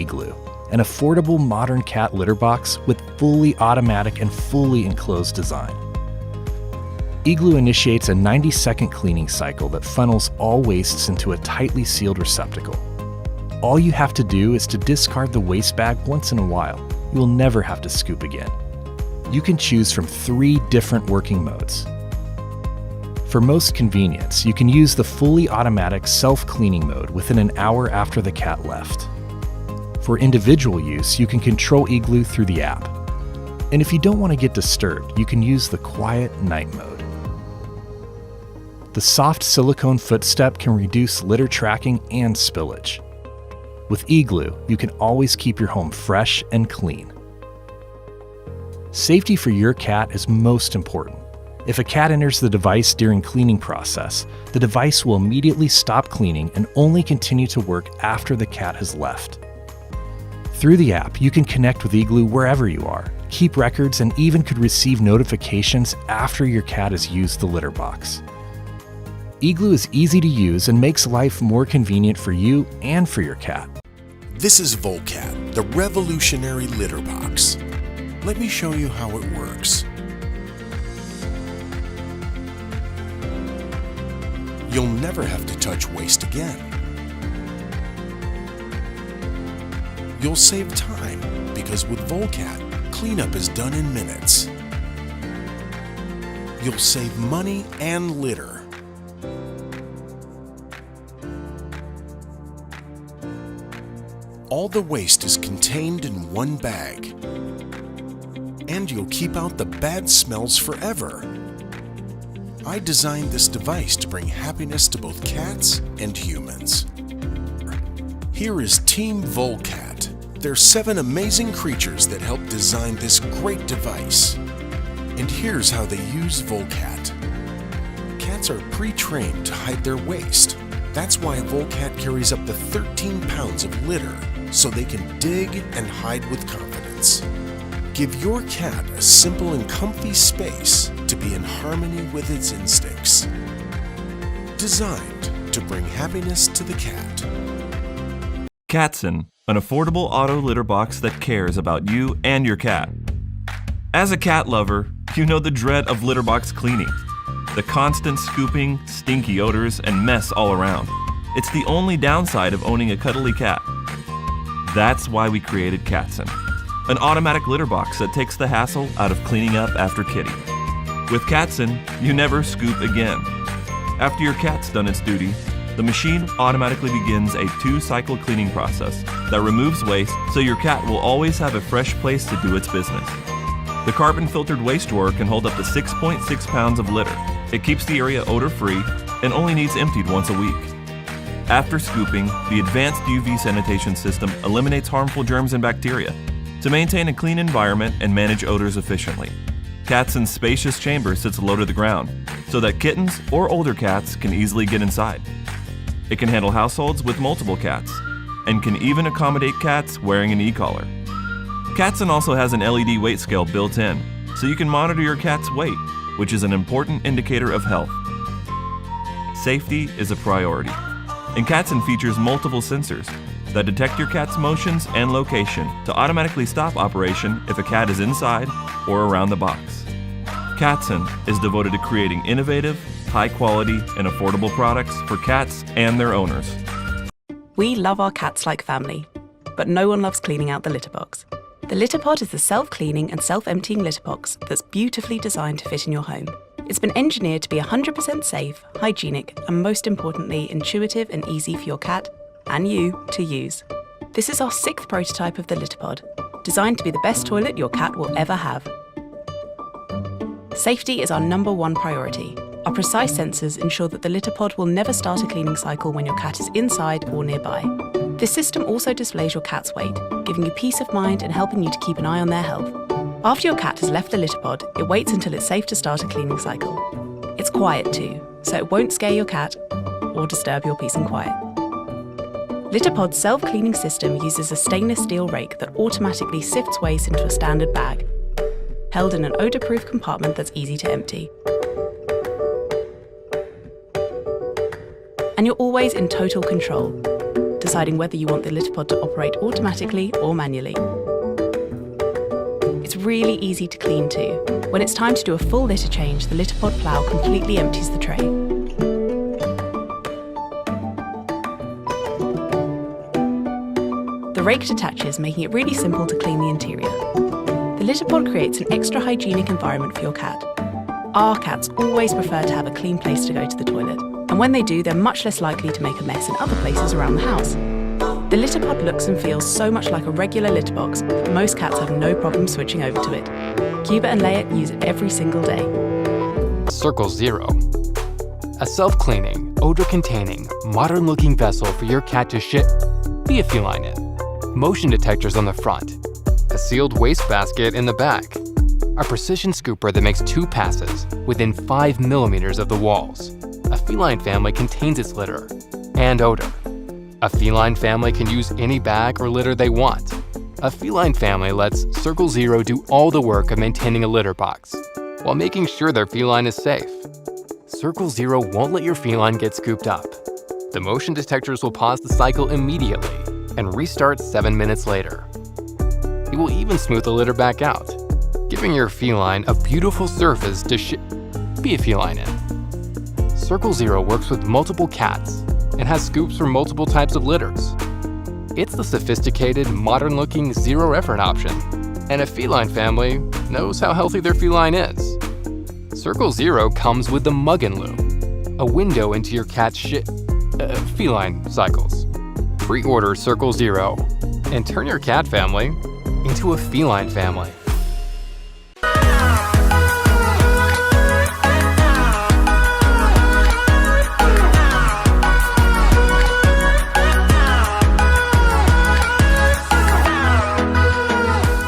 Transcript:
Igloo, an affordable modern cat litter box with fully automatic and fully enclosed design. Igloo initiates a 90-second cleaning cycle that funnels all wastes into a tightly sealed receptacle. All you have to do is to discard the waste bag once in a while. You will never have to scoop again. You can choose from 3 different working modes. For most convenience, you can use the fully automatic self-cleaning mode within an hour after the cat left. For individual use, you can control Igloo through the app. And if you don't want to get disturbed, you can use the quiet night mode. The soft silicone footstep can reduce litter tracking and spillage. With Igloo, you can always keep your home fresh and clean. Safety for your cat is most important. If a cat enters the device during cleaning process, the device will immediately stop cleaning and only continue to work after the cat has left. Through the app, you can connect with Igloo wherever you are, keep records, and even could receive notifications after your cat has used the litter box. Igloo is easy to use and makes life more convenient for you and for your cat. This is VolKat, the revolutionary litter box. Let me show you how it works. You'll never have to touch waste again. You'll save time because with VolKat, cleanup is done in minutes. You'll save money and litter. All the waste is contained in one bag. And you'll keep out the bad smells forever. I designed this device to bring happiness to both cats and humans. Here is Team VolKat. They're 7 amazing creatures that helped design this great device. And here's how they use VolKat. Cats are pre-trained to hide their waste. That's why VolKat carries up to 13 pounds of litter, so they can dig and hide with confidence. Give your cat a simple and comfy space to be in harmony with its instincts. Designed to bring happiness to the cat. Catson, an affordable auto litter box that cares about you and your cat. As a cat lover, you know the dread of litter box cleaning. The constant scooping, stinky odors, and mess all around. It's the only downside of owning a cuddly cat. That's why we created Catson, an automatic litter box that takes the hassle out of cleaning up after kitty. With Catson, you never scoop again. After your cat's done its duty, the machine automatically begins a 2-cycle cleaning process that removes waste so your cat will always have a fresh place to do its business. The carbon-filtered waste drawer can hold up to 6.6 pounds of litter. It keeps the area odor-free and only needs emptied once a week. After scooping, the advanced UV sanitation system eliminates harmful germs and bacteria to maintain a clean environment and manage odors efficiently. Catson's spacious chamber sits low to the ground so that kittens or older cats can easily get inside. It can handle households with multiple cats and can even accommodate cats wearing an e-collar. Catson also has an LED weight scale built in, so you can monitor your cat's weight, which is an important indicator of health. Safety is a priority, and Catson features multiple sensors that detect your cat's motions and location to automatically stop operation if a cat is inside or around the box. Catson is devoted to creating innovative, high-quality, and affordable products for cats and their owners. We love our cats like family, but no one loves cleaning out the litter box. The LitterPod is the self-cleaning and self-emptying litter box that's beautifully designed to fit in your home. It's been engineered to be 100% safe, hygienic, and most importantly, intuitive and easy for your cat and you to use. This is our 6th prototype of the LitterPod, designed to be the best toilet your cat will ever have. Safety is our #1 priority. Our precise sensors ensure that the LitterPod will never start a cleaning cycle when your cat is inside or nearby. This system also displays your cat's weight, giving you peace of mind and helping you to keep an eye on their health. After your cat has left the LitterPod, it waits until it's safe to start a cleaning cycle. It's quiet too, so it won't scare your cat or disturb your peace and quiet. LitterPod's self-cleaning system uses a stainless steel rake that automatically sifts waste into a standard bag, held in an odor-proof compartment that's easy to empty. And you're always in total control. deciding whether you want the LitterPod to operate automatically or manually. It's really easy to clean too. When it's time to do a full litter change, the LitterPod plough completely empties the tray. The rake detaches, making it really simple to clean the interior. The LitterPod creates an extra hygienic environment for your cat. Our cats always prefer to have a clean place to go to the toilet, and when they do, they're much less likely to make a mess in other places around the house. The LitterPod looks and feels so much like a regular litter box that most cats have no problem switching over to it. Cuba and Leia use it every single day. Circle Zero. A self-cleaning, odor-containing, modern-looking vessel for your cat to be a feline in. Motion detectors on the front. A sealed wastebasket in the back. A precision scooper that makes 2 passes within 5 millimeters of the walls. A feline family contains its litter and odor. A feline family can use any bag or litter they want. A feline family lets Circle Zero do all the work of maintaining a litter box while making sure their feline is safe. Circle Zero won't let your feline get scooped up. The motion detectors will pause the cycle immediately and restart 7 minutes later. It will even smooth the litter back out, giving your feline a beautiful surface to be a feline in. Circle Zero works with multiple cats and has scoops for multiple types of litters. It's the sophisticated, modern-looking, zero-effort option, and a feline family knows how healthy their feline is. Circle Zero comes with the Igloo, a window into your cat's feline cycles. Pre-order Circle Zero and turn your cat family into a feline family.